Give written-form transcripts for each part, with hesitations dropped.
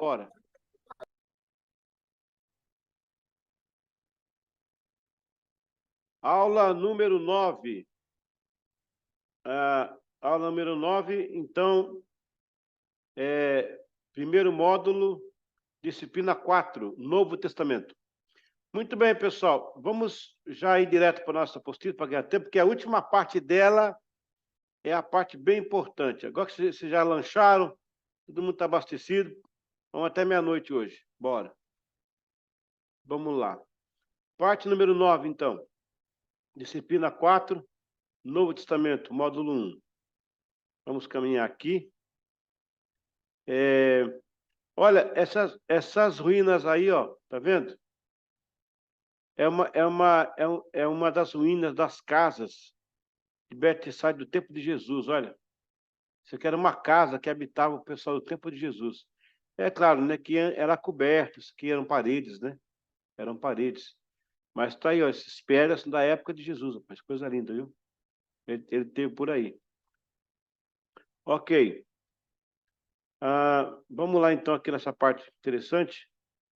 Bora. Aula número 9. Aula número 9, então, primeiro módulo, disciplina 4, Novo Testamento. Muito bem, pessoal. Vamos já ir direto para a nossa apostila, para ganhar tempo, porque a última parte dela é a parte bem importante. Agora que vocês já lancharam, todo mundo está abastecido, vamos até meia-noite hoje. Bora. Vamos lá. Parte número 9, então. Disciplina 4, Novo Testamento, módulo 1. Vamos caminhar aqui. Olha, essas ruínas aí, ó, tá vendo? É uma das ruínas das casas de Betsaida do tempo de Jesus, olha. Isso aqui era uma casa que habitava o pessoal do tempo de Jesus. É claro, né, que era coberto, isso aqui eram paredes, né? Eram paredes. Mas tá aí, ó, esses pedras da época de Jesus, rapaz, coisa linda, viu? Ele teve por aí. Ok. Vamos lá, então, aqui nessa parte interessante.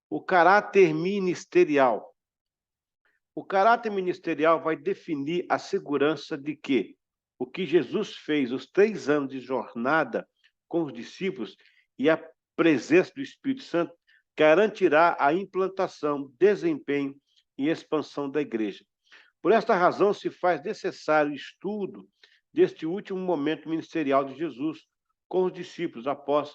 O caráter ministerial. O caráter ministerial vai definir a segurança de que o que Jesus fez, os 3 anos de jornada com os discípulos e a presença do Espírito Santo, garantirá a implantação, desempenho e expansão da igreja. Por esta razão, se faz necessário estudo deste último momento ministerial de Jesus com os discípulos após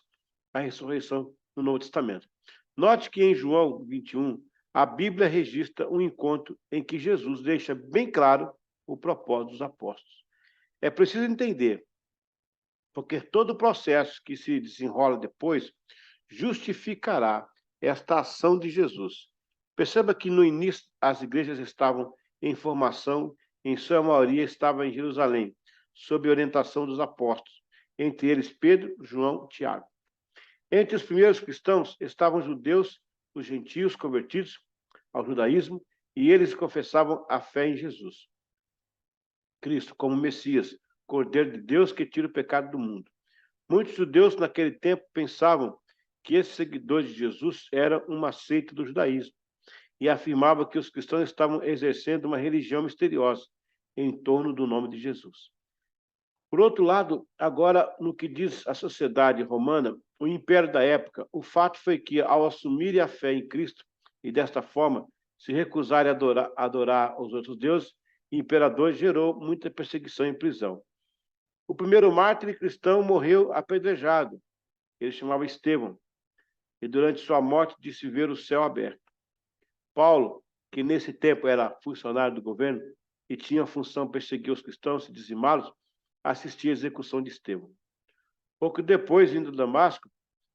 a ressurreição no Novo Testamento. Note que em João 21, a Bíblia registra um encontro em que Jesus deixa bem claro o propósito dos apóstolos. É preciso entender, porque todo o processo que se desenrola depois justificará esta ação de Jesus. Perceba que no início as igrejas estavam em formação, em sua maioria estava em Jerusalém, sob orientação dos apóstolos, entre eles Pedro, João e Tiago. Entre os primeiros cristãos estavam judeus, os gentios convertidos ao judaísmo, e eles confessavam a fé em Jesus Cristo como Messias, Cordeiro de Deus que tira o pecado do mundo. Muitos judeus naquele tempo pensavam que esses seguidores de Jesus eram uma seita do judaísmo e afirmavam que os cristãos estavam exercendo uma religião misteriosa em torno do nome de Jesus. Por outro lado, agora, no que diz a sociedade romana, o império da época, o fato foi que, ao assumirem a fé em Cristo e, desta forma, se recusarem a adorar os outros deuses, o imperador gerou muita perseguição e prisão. O primeiro mártir cristão morreu apedrejado. Ele chamava Estevão. E durante sua morte disse ver o céu aberto. Paulo, que nesse tempo era funcionário do governo e tinha a função de perseguir os cristãos e dizimá-los, assistia à execução de Estevão. Pouco depois, indo a Damasco,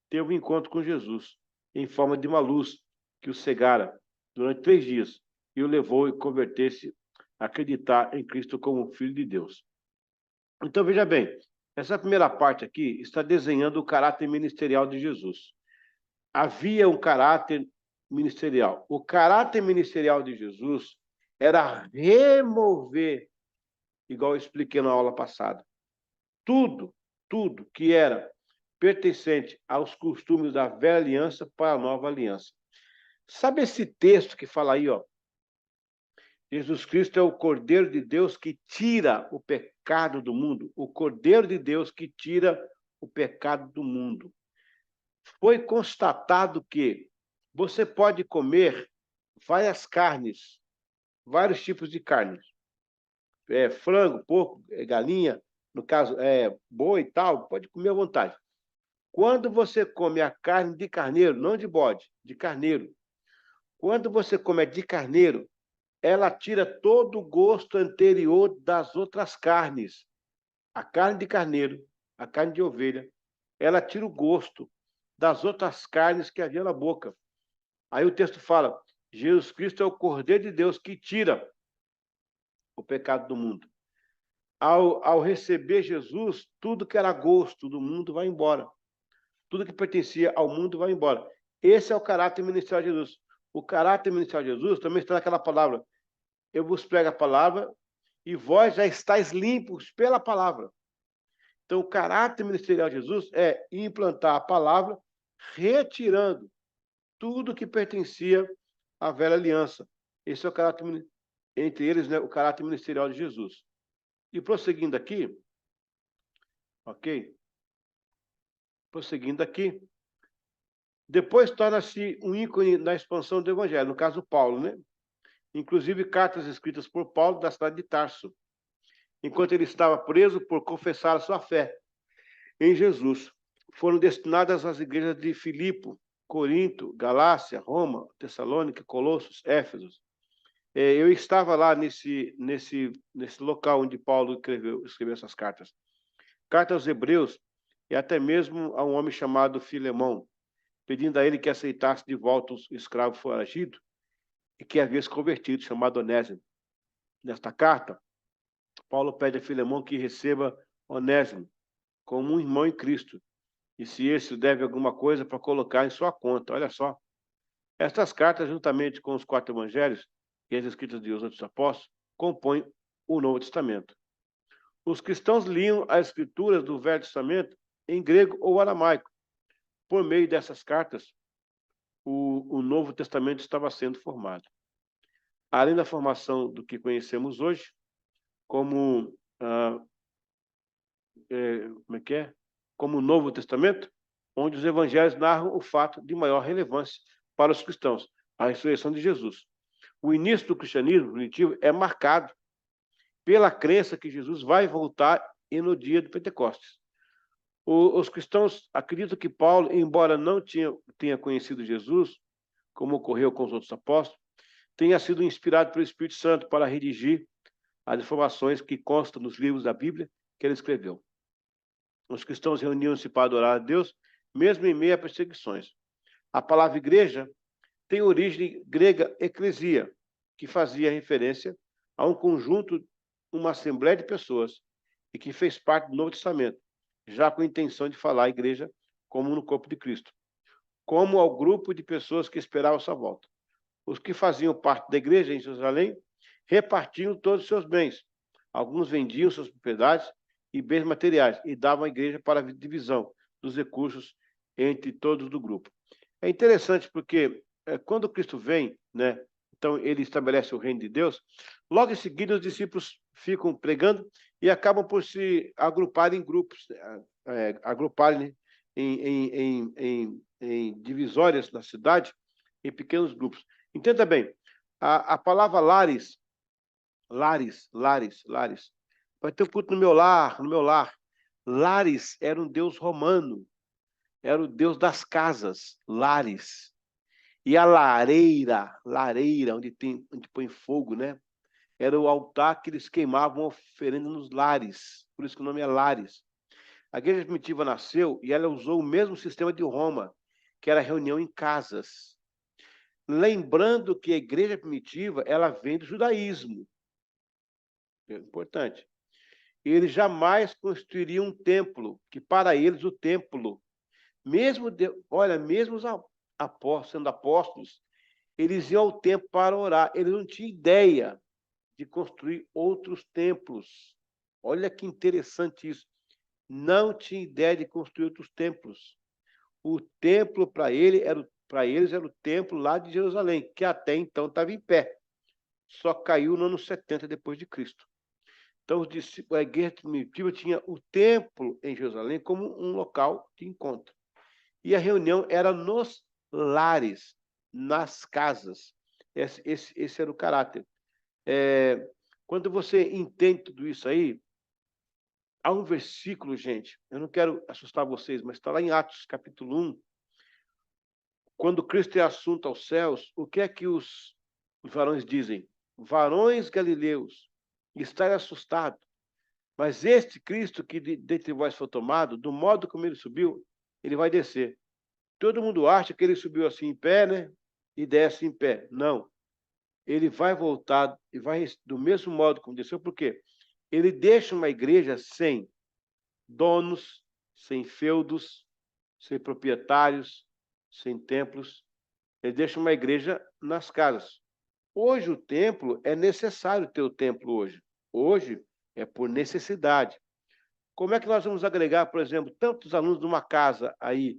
teve um encontro com Jesus, em forma de uma luz que o cegara durante 3 dias e o levou a converter-se a acreditar em Cristo como Filho de Deus. Então, veja bem, essa primeira parte aqui está desenhando o caráter ministerial de Jesus. Havia um caráter ministerial. O caráter ministerial de Jesus era remover, igual eu expliquei na aula passada, tudo que era pertencente aos costumes da velha aliança para a nova aliança. Sabe esse texto que fala aí, ó? Jesus Cristo é o Cordeiro de Deus que tira o pecado do mundo. O Cordeiro de Deus que tira o pecado do mundo. Foi constatado que você pode comer várias carnes, vários tipos de carnes. Frango, porco, galinha, no caso, boi e tal, pode comer à vontade. Quando você come a carne de carneiro, não de bode, de carneiro. Quando você come de carneiro, ela tira todo o gosto anterior das outras carnes. A carne de carneiro, a carne de ovelha, ela tira o gosto das outras carnes que havia na boca. Aí o texto fala, Jesus Cristo é o Cordeiro de Deus que tira o pecado do mundo. Ao receber Jesus, tudo que era gosto do mundo vai embora. Tudo que pertencia ao mundo vai embora. Esse é o caráter ministerial de Jesus. O caráter ministerial de Jesus também está naquela palavra. Eu vos prego a palavra e vós já estáis limpos pela palavra. Então, o caráter ministerial de Jesus é implantar a palavra retirando tudo que pertencia à velha aliança. Esse é o caráter, entre eles, né, o caráter ministerial de Jesus. E prosseguindo aqui, ok? Prosseguindo aqui, depois torna-se um ícone na expansão do evangelho, no caso Paulo, né? Inclusive cartas escritas por Paulo da cidade de Tarso, enquanto ele estava preso por confessar a sua fé em Jesus. Foram destinadas às igrejas de Filipe, Corinto, Galácia, Roma, Tessalônica, Colossos, Éfeso. Eu estava lá nesse local onde Paulo escreveu essas cartas. Carta aos Hebreus e até mesmo a um homem chamado Filemão, pedindo a ele que aceitasse de volta o escravo foragido e que havia se convertido, chamado Onésimo. Nesta carta, Paulo pede a Filemão que receba Onésimo como um irmão em Cristo, e se esse deve alguma coisa, para colocar em sua conta. Olha só. Estas cartas, juntamente com os 4 evangelhos e as escritas de outros apóstolos, compõem o Novo Testamento. Os cristãos liam as escrituras do Velho Testamento em grego ou aramaico. Por meio dessas cartas, o Novo Testamento estava sendo formado. Além da formação do que conhecemos hoje, como como o Novo Testamento, onde os evangelhos narram o fato de maior relevância para os cristãos, a ressurreição de Jesus. O início do cristianismo primitivo é marcado pela crença que Jesus vai voltar e no dia de Pentecostes. Os cristãos acreditam que Paulo, embora não tenha conhecido Jesus, como ocorreu com os outros apóstolos, tenha sido inspirado pelo Espírito Santo para redigir as informações que constam nos livros da Bíblia que ele escreveu. Os cristãos reuniam-se para adorar a Deus, mesmo em meio a perseguições. A palavra igreja tem origem grega eclesia, que fazia referência a um conjunto, uma assembleia de pessoas, e que fez parte do Novo Testamento, já com a intenção de falar a igreja como no corpo de Cristo, como ao grupo de pessoas que esperavam sua volta. Os que faziam parte da igreja em Jerusalém repartiam todos os seus bens. Alguns vendiam suas propriedades e bens materiais e davam à igreja para a divisão dos recursos entre todos do grupo. É interessante porque quando Cristo vem, né, então ele estabelece o reino de Deus, logo em seguida os discípulos ficam pregando e acabam por se agrupar em grupos, agruparem em divisórias na cidade, em pequenos grupos. Entenda bem, a palavra lares, vai ter um culto no meu lar. Lares era um deus romano, era o deus das casas, lares. E a lareira, onde põe fogo, né? Era o altar que eles queimavam oferenda nos lares, por isso que o nome é lares. A igreja primitiva nasceu e ela usou o mesmo sistema de Roma, que era reunião em casas. Lembrando que a igreja primitiva, ela vem do judaísmo. É importante. Eles jamais construiriam um templo, que para eles o templo, mesmo os apóstolos, sendo apóstolos, eles iam ao templo para orar. Eles não tinham ideia de construir outros templos. Olha que interessante isso. Não tinha ideia de construir outros templos. O templo para eles era o templo lá de Jerusalém, que até então estava em pé. Só caiu no ano 70 depois de Cristo. Então, a igreja primitiva tinha o templo em Jerusalém como um local de encontro. E a reunião era nos lares, nas casas. Esse era o caráter. Quando você entende tudo isso aí, há um versículo, gente, eu não quero assustar vocês, mas está lá em Atos, capítulo 1, quando Cristo é assunto aos céus, o que é que os varões dizem? Varões galileus, estai assustado, mas este Cristo que dentre vós foi tomado, do modo como ele subiu, ele vai descer. Todo mundo acha que ele subiu assim em pé, né? E desce em pé. Não. Ele vai voltar e vai do mesmo modo como desceu, por quê? Ele deixa uma igreja sem donos, sem feudos, sem proprietários, sem templos. Ele deixa uma igreja nas casas. Hoje o templo, é necessário ter o templo hoje. Hoje é por necessidade. Como é que nós vamos agregar, por exemplo, tantos alunos numa casa aí,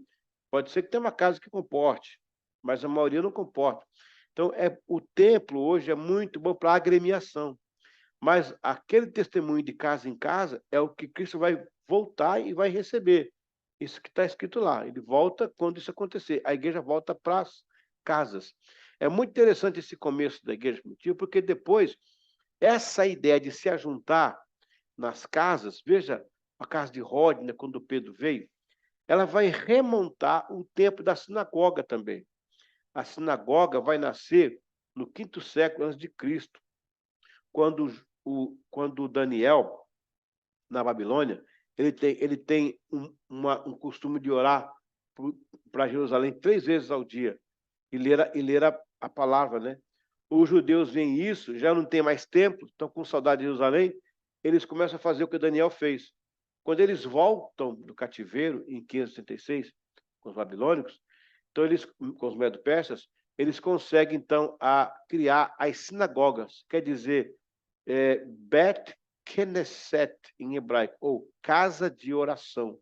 Pode ser que tenha uma casa que comporte, mas a maioria não comporta. Então, o templo hoje é muito bom para agremiação, mas aquele testemunho de casa em casa é o que Cristo vai voltar e vai receber. Isso que está escrito lá. Ele volta quando isso acontecer. A igreja volta para as casas. É muito interessante esse começo da igreja primitiva, porque depois, essa ideia de se ajuntar nas casas, veja a casa de Rodney, quando Pedro veio, ela vai remontar o tempo da sinagoga também. A sinagoga vai nascer no 5º século antes de Cristo, quando Daniel, na Babilônia, ele tem um costume de orar para Jerusalém 3 vezes ao dia e ler a palavra, né? Os judeus veem isso, já não tem mais templo, estão com saudade de Jerusalém, eles começam a fazer o que Daniel fez. Quando eles voltam do cativeiro, em 566, com os babilônicos, então eles, com os medo-persas, eles conseguem, então, criar as sinagogas, quer dizer, Bet Knesset, em hebraico, ou casa de oração.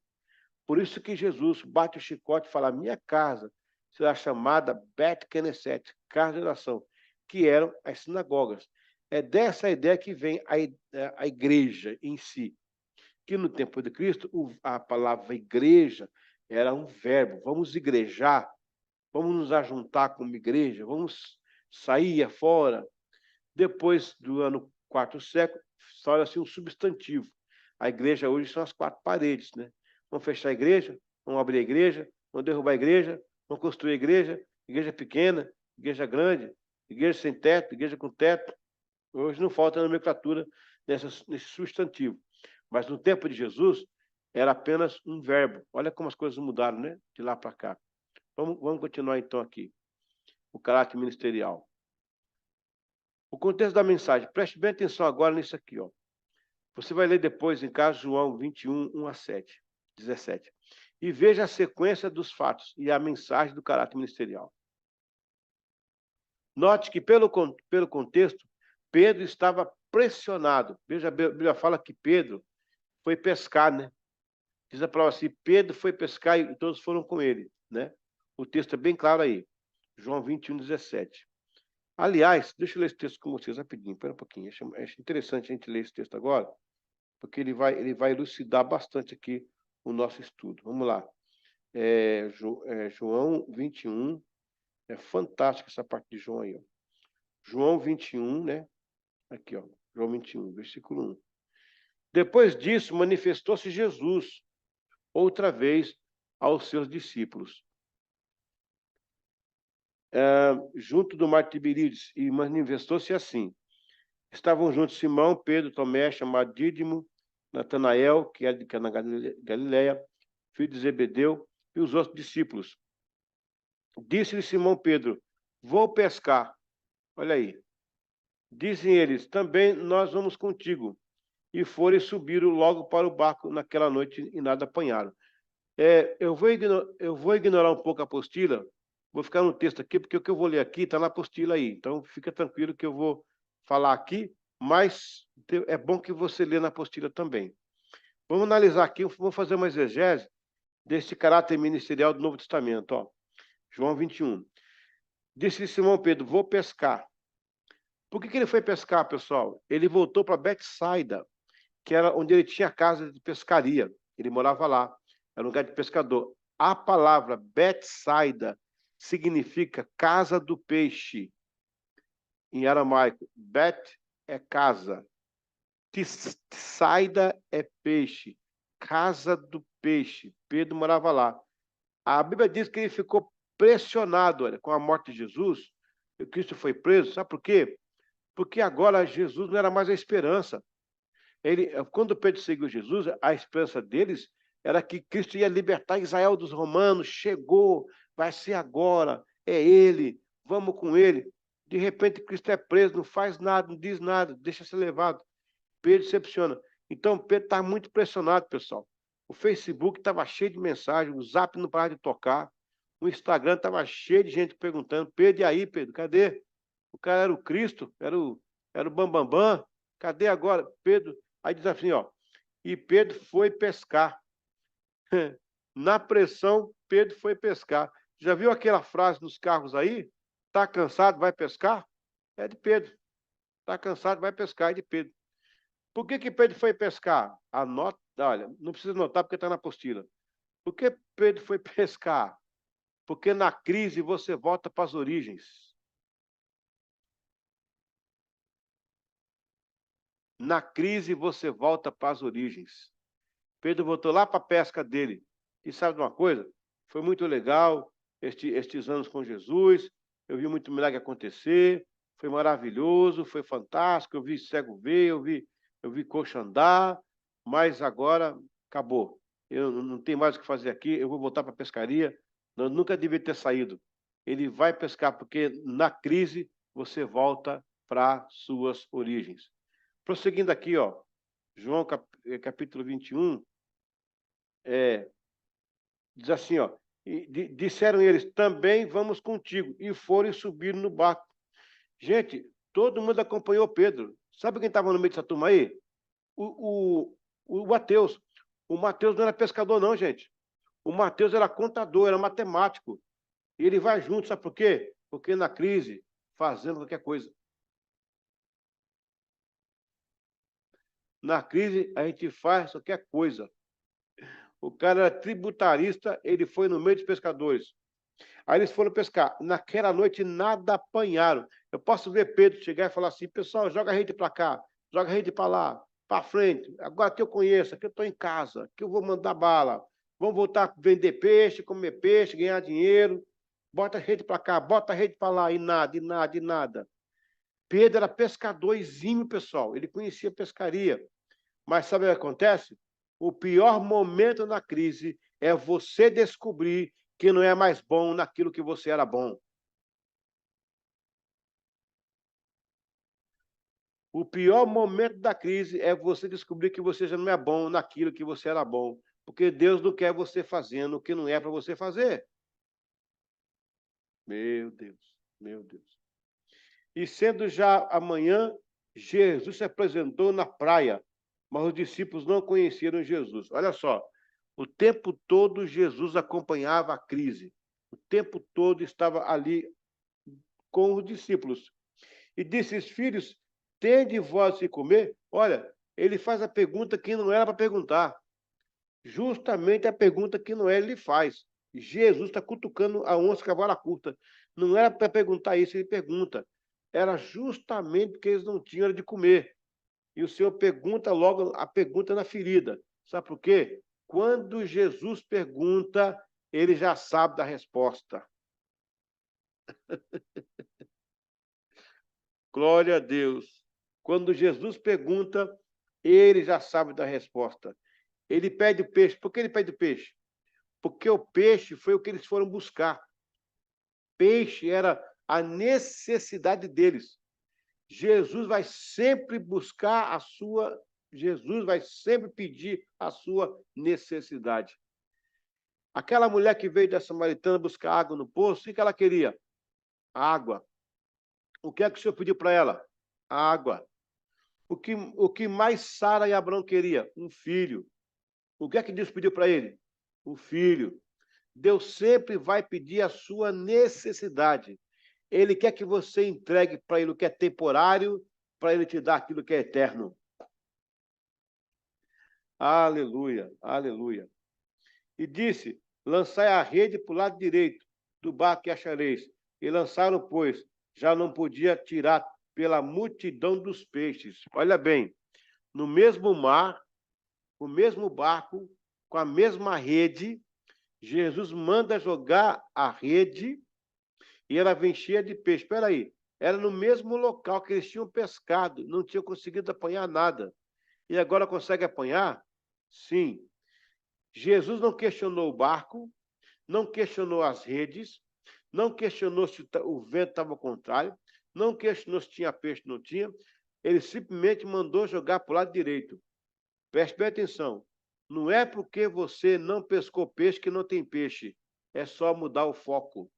Por isso que Jesus bate o chicote e fala, minha casa será chamada Bet Knesset, casa de oração, que eram as sinagogas. É dessa ideia que vem a igreja em si, que no tempo de Cristo, a palavra igreja era um verbo, vamos igrejar, vamos nos ajuntar como igreja, vamos sair afora. Depois do ano 4º século, torna-se um substantivo. A igreja hoje são as 4 paredes, né? Vamos fechar a igreja, vamos abrir a igreja, vamos derrubar a igreja, vamos construir a igreja pequena, igreja grande, igreja sem teto, igreja com teto. Hoje não falta nomenclatura nesse substantivo. Mas no tempo de Jesus, era apenas um verbo. Olha como as coisas mudaram, né? De lá para cá. Vamos continuar então aqui. O caráter ministerial. O contexto da mensagem. Preste bem atenção agora nisso aqui, ó. Você vai ler depois em casa João 21, 1 a 7, 17. E veja a sequência dos fatos e a mensagem do caráter ministerial. Note que, pelo contexto, Pedro estava pressionado. Veja, a Bíblia fala que Pedro foi pescar, né? Diz a palavra assim, Pedro foi pescar e todos foram com ele, né? O texto é bem claro aí. João 21, 17. Aliás, deixa eu ler esse texto com vocês rapidinho, espera um pouquinho. Acho interessante a gente ler esse texto agora, porque ele vai elucidar bastante aqui o nosso estudo. Vamos lá. João 21, é fantástica essa parte de João aí. Ó. João 21, né? Aqui, ó. João 21, versículo 1. Depois disso, manifestou-se Jesus outra vez aos seus discípulos, junto do mar Tiberíades, e manifestou-se assim. Estavam juntos Simão, Pedro, Tomé, chamado Dídimo, Natanael, que era de Caná Galileia, filho de Zebedeu, e os outros discípulos. Disse-lhe Simão Pedro, vou pescar. Olha aí. Dizem eles, também nós vamos contigo. E foram e subiram logo para o barco naquela noite e nada apanharam. Eu vou ignorar um pouco a apostila, vou ficar no texto aqui, porque o que eu vou ler aqui está na apostila aí. Então, fica tranquilo que eu vou falar aqui, mas é bom que você lê na apostila também. Vamos analisar aqui, vamos fazer uma exegese desse caráter ministerial do Novo Testamento. Ó. João 21. Disse Simão Pedro, vou pescar. Por que ele foi pescar, pessoal? Ele voltou para Betsaida, que era onde ele tinha casa de pescaria. Ele morava lá, era um lugar de pescador. A palavra Betsaida significa casa do peixe. Em aramaico, Bet é casa. Saida é peixe. Casa do peixe. Pedro morava lá. A Bíblia diz que ele ficou pressionado, olha, com a morte de Jesus. E Cristo foi preso. Sabe por quê? Porque agora Jesus não era mais a esperança. Quando Pedro seguiu Jesus, a esperança deles era que Cristo ia libertar Israel dos romanos. Chegou, vai ser agora, é ele, vamos com ele. De repente, Cristo é preso, não faz nada, não diz nada, deixa ser levado. Pedro decepciona. Então, Pedro está muito pressionado, pessoal. O Facebook estava cheio de mensagens, o Zap não parava de tocar, o Instagram estava cheio de gente perguntando, Pedro, e aí, Pedro, cadê? O cara era o Cristo, era o Bambambam, Bam, Bam. Cadê agora? Pedro, aí diz assim, ó, e Pedro foi pescar. Na pressão, Pedro foi pescar. Já viu aquela frase nos carros aí? Está cansado, vai pescar? É de Pedro. Está cansado, vai pescar, é de Pedro. Por que Pedro foi pescar? Anota, olha, não precisa anotar porque está na apostila. Por que Pedro foi pescar? Porque na crise você volta para as origens. Na crise você volta para as origens. Pedro voltou lá para a pesca dele. E sabe de uma coisa? Foi muito legal estes anos com Jesus. Eu vi muito milagre acontecer. Foi maravilhoso, foi fantástico. Eu vi cego ver, eu vi coxo andar. Mas agora acabou. Eu não tenho mais o que fazer aqui. Eu vou voltar para a pescaria. Eu nunca devia ter saído. Ele vai pescar, porque na crise você volta para suas origens. Prosseguindo aqui, ó, João capítulo 21, diz assim, ó, disseram eles, também vamos contigo, e foram e subiram no barco. Gente, todo mundo acompanhou Pedro. Sabe quem estava no meio dessa turma aí? O Mateus. O Mateus não era pescador, não, gente. O Mateus era contador, era matemático. E ele vai junto, sabe por quê? Porque na crise, fazendo qualquer coisa. Na crise, a gente faz qualquer coisa. O cara era tributarista, ele foi no meio dos pescadores. Aí eles foram pescar. Naquela noite, nada apanharam. Eu posso ver Pedro chegar e falar assim, pessoal, joga a rede para cá, joga a rede para lá, para frente. Agora que eu conheço, que eu estou em casa, que eu vou mandar bala. Vamos voltar a vender peixe, comer peixe, ganhar dinheiro. Bota a rede para cá, bota a rede para lá, e nada, e nada, e nada. Pedro era pescador exímio, pessoal. Ele conhecia pescaria. Mas sabe o que acontece? O pior momento na crise é você descobrir que não é mais bom naquilo que você era bom. O pior momento da crise é você descobrir que você já não é bom naquilo que você era bom. Porque Deus não quer você fazendo o que não é para você fazer. Meu Deus, meu Deus. E sendo já amanhã, Jesus se apresentou na praia, mas os discípulos não conheceram Jesus. Olha só, o tempo todo Jesus acompanhava a crise. O tempo todo estava ali com os discípulos. E disse: filhos, tende vós de comer? Olha, ele faz a pergunta que não era para perguntar. Justamente a pergunta que não é, ele faz. Jesus está cutucando a onça com a vara curta. Não era para perguntar isso, ele pergunta. Era justamente porque eles não tinham hora de comer. E o Senhor pergunta logo a pergunta na ferida. Sabe por quê? Quando Jesus pergunta, ele já sabe da resposta. Glória a Deus. Quando Jesus pergunta, ele já sabe da resposta. Ele pede o peixe. Por que ele pede o peixe? Porque o peixe foi o que eles foram buscar. Peixe era a necessidade deles. Jesus vai sempre buscar a sua, Jesus vai sempre pedir a sua necessidade. Aquela mulher que veio da Samaritana buscar água no poço, o que ela queria? Água. O que é que o Senhor pediu para ela? Água. O que mais Sara e Abraão queria? Um filho. O que é que Deus pediu para ele? Um filho. Deus sempre vai pedir a sua necessidade. Ele quer que você entregue para ele o que é temporário, para ele te dar aquilo que é eterno. Aleluia, aleluia. E disse: lançai a rede para o lado direito do barco que achareis. E lançaram, pois, já não podia tirar pela multidão dos peixes. Olha bem, no mesmo mar, o mesmo barco, com a mesma rede, Jesus manda jogar a rede e ela vem cheia de peixe. Espera aí, era no mesmo local que eles tinham pescado, não tinham conseguido apanhar nada. E agora consegue apanhar? Sim. Jesus não questionou o barco, não questionou as redes, não questionou se o vento estava ao contrário, não questionou se tinha peixe ou não tinha. Ele simplesmente mandou jogar para o lado direito. Preste bem atenção. Não é porque você não pescou peixe que não tem peixe. É só mudar o foco.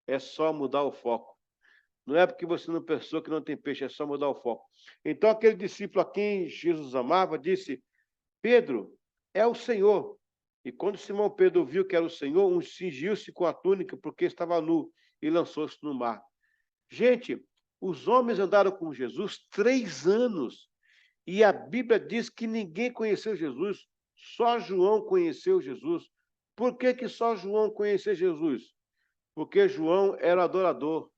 É só mudar o foco. Não é porque você não pensou que não tem peixe, é só mudar o foco. Então, aquele discípulo a quem Jesus amava disse: Pedro, é o Senhor. E quando Simão Pedro viu que era o Senhor, cingiu-se com a túnica, porque estava nu, e lançou-se no mar. Gente, os homens andaram com Jesus 3 anos. E a Bíblia diz que ninguém conheceu Jesus, só João conheceu Jesus. Por que, que só João conheceu Jesus? Porque João era adorador.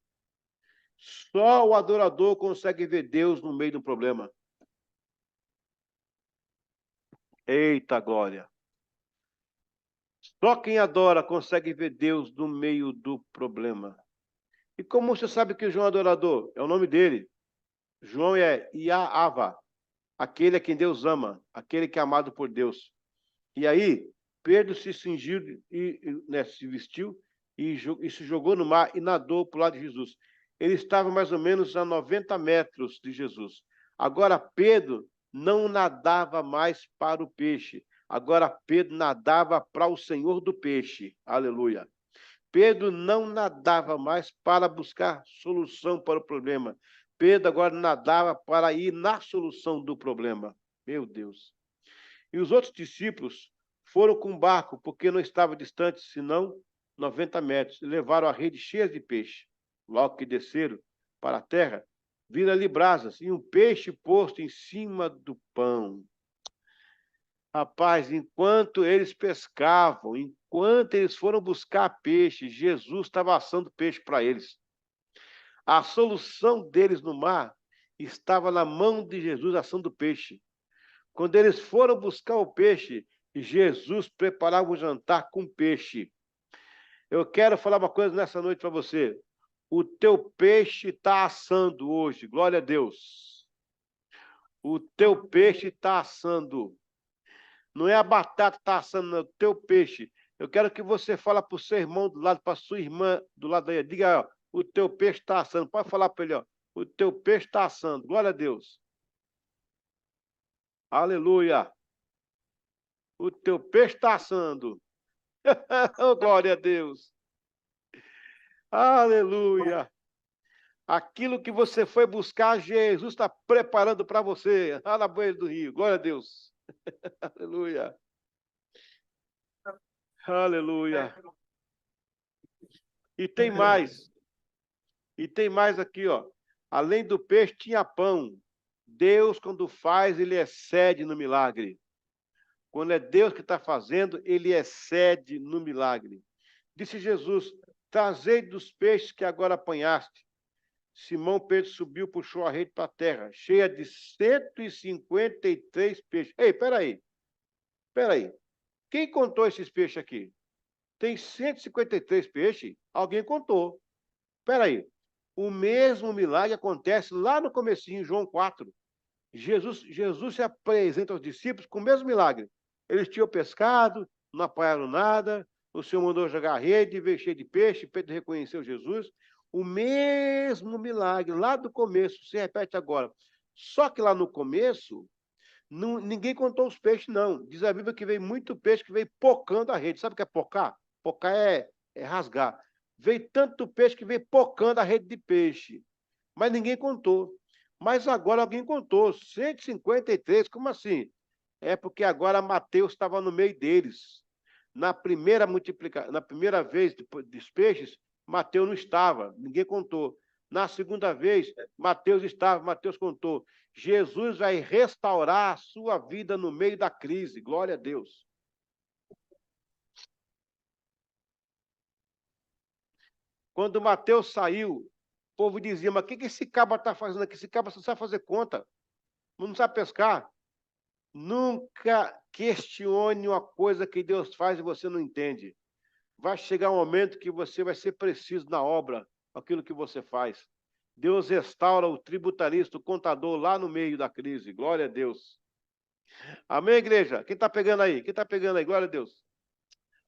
Só o adorador consegue ver Deus no meio do problema. Eita glória! Só quem adora consegue ver Deus no meio do problema. E como você sabe que João é adorador? É o nome dele. João é Iaava, aquele a quem Deus ama, aquele que é amado por Deus. E aí, Pedro se cingiu né, se vestiu e se jogou no mar e nadou para o lado de Jesus. Ele estava mais ou menos a 90 metros de Jesus. Agora, Pedro não nadava mais para o peixe. Agora, Pedro nadava para o Senhor do peixe. Aleluia. Pedro não nadava mais para buscar solução para o problema. Pedro agora nadava para ir na solução do problema. Meu Deus. E os outros discípulos foram com o barco, porque não estava distante, senão 90 metros, e levaram a rede cheia de peixe. Logo que desceram para a terra, viram ali brasas e um peixe posto em cima do pão. Rapaz, enquanto eles pescavam, enquanto eles foram buscar peixe, Jesus estava assando peixe para eles. A solução deles no mar estava na mão de Jesus assando peixe. Quando eles foram buscar o peixe, Jesus preparava o jantar com peixe. Eu quero falar uma coisa nessa noite para você. O teu peixe está assando hoje, glória a Deus. O teu peixe está assando. Não é a batata que está assando, não, é o teu peixe. Eu quero que você fale para o seu irmão do lado, para a sua irmã do lado aí. Diga, ó, o teu peixe está assando. Pode falar para ele, ó. O teu peixe está assando. Glória a Deus. Aleluia. O teu peixe está assando. Oh, glória a Deus. Aleluia. Aquilo que você foi buscar, Jesus está preparando para você. Lá na beira do rio. Glória a Deus. Aleluia. Aleluia. E tem mais. E tem mais aqui, ó. Além do peixe, tinha pão. Deus, quando faz, ele excede no milagre. Quando é Deus que está fazendo, ele excede no milagre. Disse Jesus: trazei dos peixes que agora apanhaste. Simão Pedro subiu, puxou a rede para a terra, cheia de 153 peixes. Ei, peraí. Quem contou esses peixes aqui? Tem 153 peixes? Alguém contou. Peraí. O mesmo milagre acontece lá no comecinho, João 4. Jesus se apresenta aos discípulos com o mesmo milagre. Eles tinham pescado, não apanharam nada, o Senhor mandou jogar a rede, veio cheio de peixe, Pedro reconheceu Jesus. O mesmo milagre, lá do começo, se repete agora. Só que lá no começo, ninguém contou os peixes, não. Diz a Bíblia que veio muito peixe que veio pocando a rede. Sabe o que é pocar? Pocar é rasgar. Veio tanto peixe que veio pocando a rede de peixe. Mas ninguém contou. Mas agora alguém contou. 153, como assim? É porque agora Mateus estava no meio deles. Na primeira vez dos peixes, Mateus não estava, ninguém contou. Na segunda vez, Mateus estava, Mateus contou. Jesus vai restaurar a sua vida no meio da crise. Glória a Deus. Quando Mateus saiu, o povo dizia, mas o que esse cabra está fazendo aqui? Esse cabra só sabe fazer conta, não sabe pescar. Nunca questione uma coisa que Deus faz e você não entende. Vai chegar um momento que você vai ser preciso na obra, aquilo que você faz. Deus restaura o tributarista, o contador lá no meio da crise. Glória a Deus. Amém, igreja? Quem está pegando aí? Quem está pegando aí? Glória a Deus.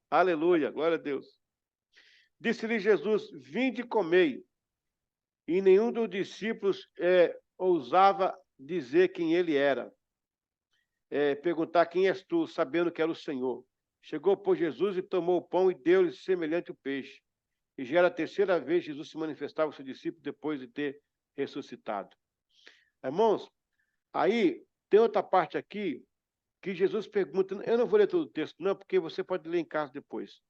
Aleluia, glória a Deus. Disse-lhe Jesus, vinde e comei. E nenhum dos discípulos ousava dizer quem ele era. Perguntar quem és tu, sabendo que era o Senhor. Chegou por Jesus e tomou o pão e deu-lhe semelhante o peixe. e já era a terceira vez que Jesus se manifestava aos seus discípulos depois de ter ressuscitado. Irmãos, aí tem outra parte aqui que Jesus pergunta, eu não vou ler todo o texto não, porque você pode ler em casa depois.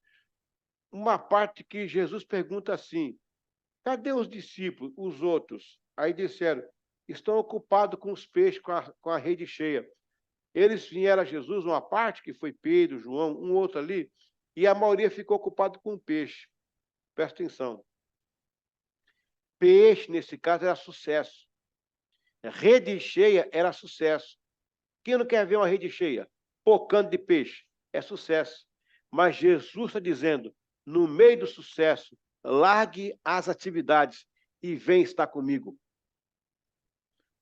Uma parte que Jesus pergunta assim, cadê os discípulos, os outros? Aí disseram, estão ocupados com os peixes, com a rede cheia. Eles vieram a Jesus, uma parte, que foi Pedro, João, um outro ali, e a maioria ficou ocupado com o peixe. Presta atenção. Peixe, nesse caso, era sucesso. Rede cheia era sucesso. Quem não quer ver uma rede cheia? Pocando de peixe. É sucesso. Mas Jesus está dizendo, no meio do sucesso, largue as atividades e vem estar comigo.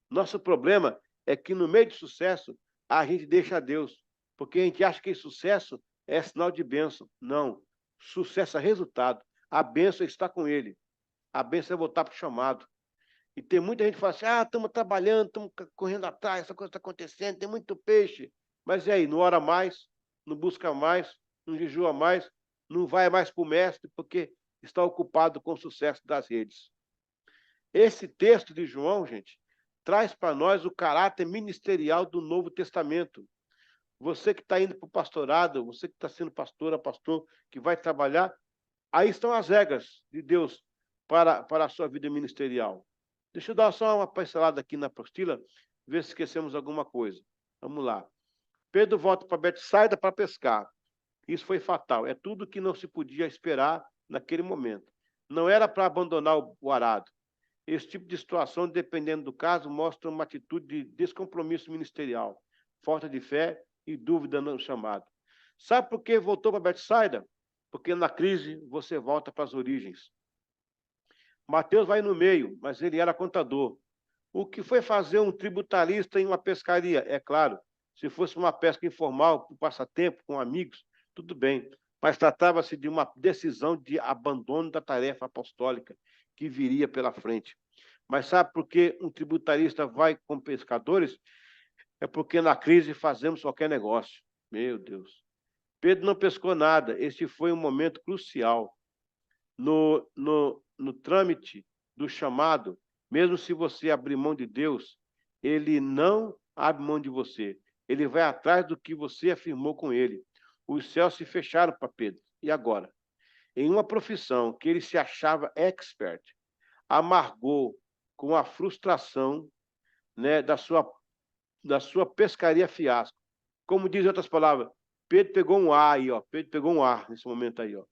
Nosso problema é que no meio do sucesso, a gente deixa Deus. Porque a gente acha que sucesso é sinal de bênção. Não. Sucesso é resultado. A bênção está com ele. A bênção é voltar para o chamado. E tem muita gente que fala assim, estamos trabalhando, estamos correndo atrás, essa coisa está acontecendo, tem muito peixe. Mas e aí, não ora mais, não busca mais, não jejua mais, não vai mais para o mestre, porque está ocupado com o sucesso das redes. Esse texto de João, gente, traz para nós o caráter ministerial do Novo Testamento. Você que está indo para o pastorado, você que está sendo pastora, pastor, que vai trabalhar, aí estão as regras de Deus para a sua vida ministerial. Deixa eu dar só uma pincelada aqui na apostila, ver se esquecemos alguma coisa. Vamos lá. Pedro volta para Betsaida para pescar. Isso foi fatal. É tudo que não se podia esperar naquele momento. Não era para abandonar o arado. Esse tipo de situação, dependendo do caso, mostra uma atitude de descompromisso ministerial, falta de fé e dúvida no chamado. Sabe por que voltou para Betsaida? Porque na crise você volta para as origens. Mateus vai no meio, mas ele era contador. O que foi fazer um tributarista em uma pescaria? É claro, se fosse uma pesca informal, por passatempo, com amigos, tudo bem. Mas tratava-se de uma decisão de abandono da tarefa apostólica que viria pela frente. Mas sabe por que um tributarista vai com pescadores? É porque na crise fazemos qualquer negócio. Meu Deus. Pedro não pescou nada. Este foi um momento crucial. No trâmite do chamado, mesmo se você abrir mão de Deus, ele não abre mão de você. Ele vai atrás do que você afirmou com ele. Os céus se fecharam para Pedro. E agora? Em uma profissão que ele se achava expert, amargou com a frustração, né, da sua pescaria fiasco. Como diz em outras palavras, Pedro pegou um ar aí, ó. Pedro pegou um ar nesse momento aí, ó.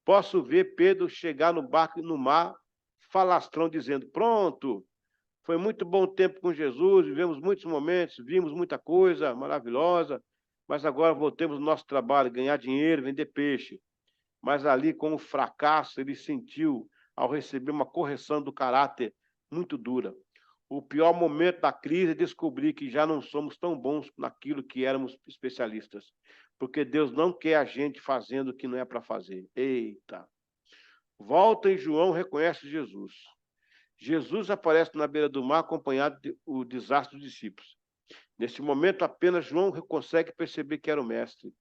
Posso ver Pedro chegar no barco e no mar, falastrão, dizendo, pronto, foi muito bom tempo com Jesus, vivemos muitos momentos, vimos muita coisa maravilhosa, mas agora voltemos ao nosso trabalho, ganhar dinheiro, vender peixe. Mas ali, com o fracasso, ele sentiu, ao receber uma correção do caráter muito dura. O pior momento da crise é descobrir que já não somos tão bons naquilo que éramos especialistas. Porque Deus não quer a gente fazendo o que não é para fazer. Eita! Volta e João reconhece Jesus. Jesus aparece na beira do mar acompanhado do desastre dos discípulos. Nesse momento, apenas João consegue perceber que era o mestre.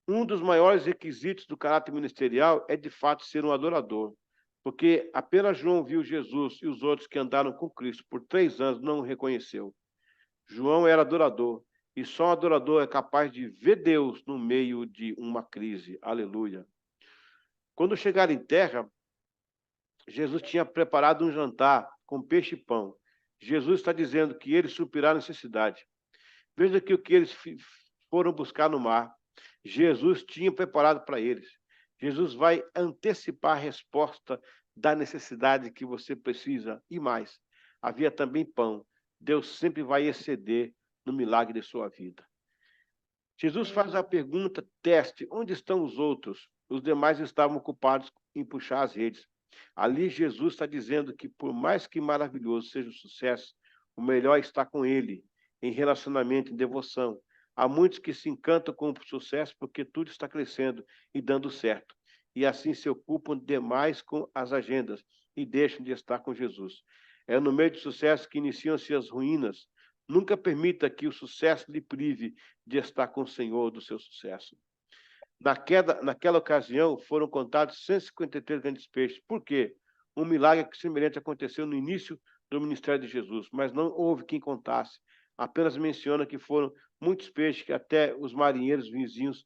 Um dos maiores requisitos do caráter ministerial é, de fato, ser um adorador. Porque apenas João viu Jesus e os outros que andaram com Cristo por 3 anos não o reconheceu. João era adorador. E só um adorador é capaz de ver Deus no meio de uma crise. Aleluia. Quando chegaram em terra, Jesus tinha preparado um jantar com peixe e pão. Jesus está dizendo que ele suprirá a necessidade. Veja que o que eles foram buscar no mar, Jesus tinha preparado para eles. Jesus vai antecipar a resposta da necessidade que você precisa e mais. Havia também pão. Deus sempre vai exceder no milagre de sua vida. Jesus faz a pergunta, teste, onde estão os outros? Os demais estavam ocupados em puxar as redes. Ali Jesus está dizendo que por mais que maravilhoso seja o sucesso, o melhor está com ele, em relacionamento, em devoção. Há muitos que se encantam com o sucesso porque tudo está crescendo e dando certo. E assim se ocupam demais com as agendas e deixam de estar com Jesus. É no meio do sucesso que iniciam-se as ruínas. Nunca permita que o sucesso lhe prive de estar com o Senhor do seu sucesso. Naquela ocasião, foram contados 153 grandes peixes. Por quê? Um milagre semelhante aconteceu no início do ministério de Jesus, mas não houve quem contasse. Apenas menciona que foram muitos peixes que até os marinheiros vizinhos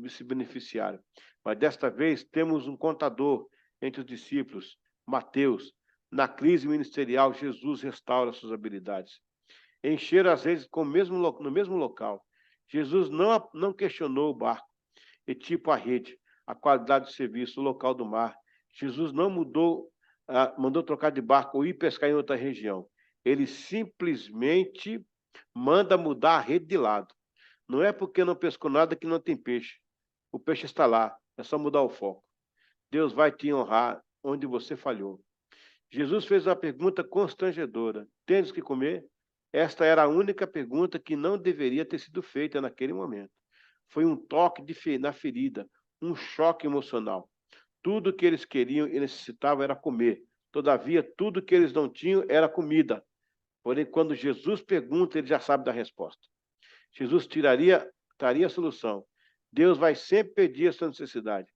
se beneficiaram. Mas desta vez temos um contador entre os discípulos, Mateus. Na crise ministerial, Jesus restaura suas habilidades. Encheram as redes no mesmo local. Jesus não questionou o barco e tipo a rede, a qualidade do serviço, o local do mar. Jesus não mandou trocar de barco ou ir pescar em outra região. Ele simplesmente manda mudar a rede de lado. Não é porque não pescou nada que não tem peixe. O peixe está lá, é só mudar o foco. Deus vai te honrar onde você falhou. Jesus fez uma pergunta constrangedora: tens que comer? Esta era a única pergunta que não deveria ter sido feita naquele momento. Foi um toque na ferida, um choque emocional. Tudo que eles queriam e necessitavam era comer. Todavia, tudo que eles não tinham era comida. Porém, quando Jesus pergunta, ele já sabe da resposta. Jesus traria a solução. Deus vai sempre pedir a sua necessidade.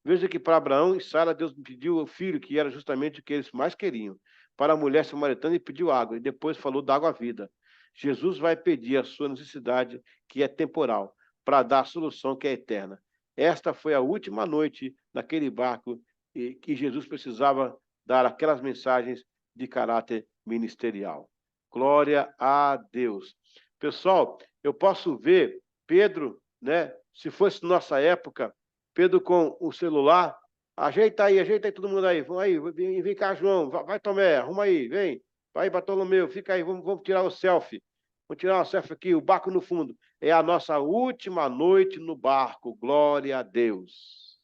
Veja que para Abraão e Sara, Deus pediu o filho, que era justamente o que eles mais queriam. Para a mulher samaritana, ele pediu água, e depois falou da água-vida. Jesus vai pedir a sua necessidade, que é temporal, para dar a solução que é eterna. Esta foi a última noite naquele barco e que Jesus precisava dar aquelas mensagens de caráter ministerial. Glória a Deus. Pessoal, eu posso ver Pedro, né? Se fosse nossa época, Pedro com o celular, ajeita aí todo mundo aí. Vamos aí, vem cá, João, vai Tomé, arruma aí, vem. Vai, Bartolomeu, fica aí, vamos tirar o selfie. Vamos tirar uma selfie aqui, o barco no fundo. É a nossa última noite no barco. Glória a Deus.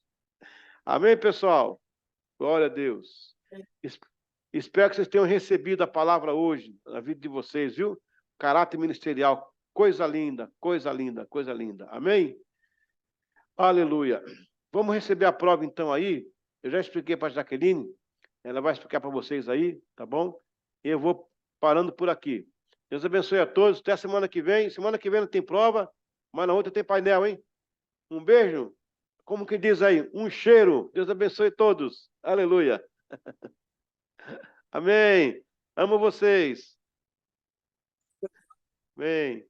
Amém, pessoal? Glória a Deus. Espero que vocês tenham recebido a palavra hoje, na vida de vocês, viu? Caráter ministerial, coisa linda, coisa linda, coisa linda. Amém? Aleluia. Vamos receber a prova então aí. Eu já expliquei para a Jaqueline, ela vai explicar para vocês aí, tá bom? E eu vou parando por aqui. Deus abençoe a todos. Até semana que vem. Semana que vem não tem prova, mas na outra tem painel, hein? Um beijo. Como que diz aí? Um cheiro. Deus abençoe todos. Aleluia. Amém. Amo vocês. Amém.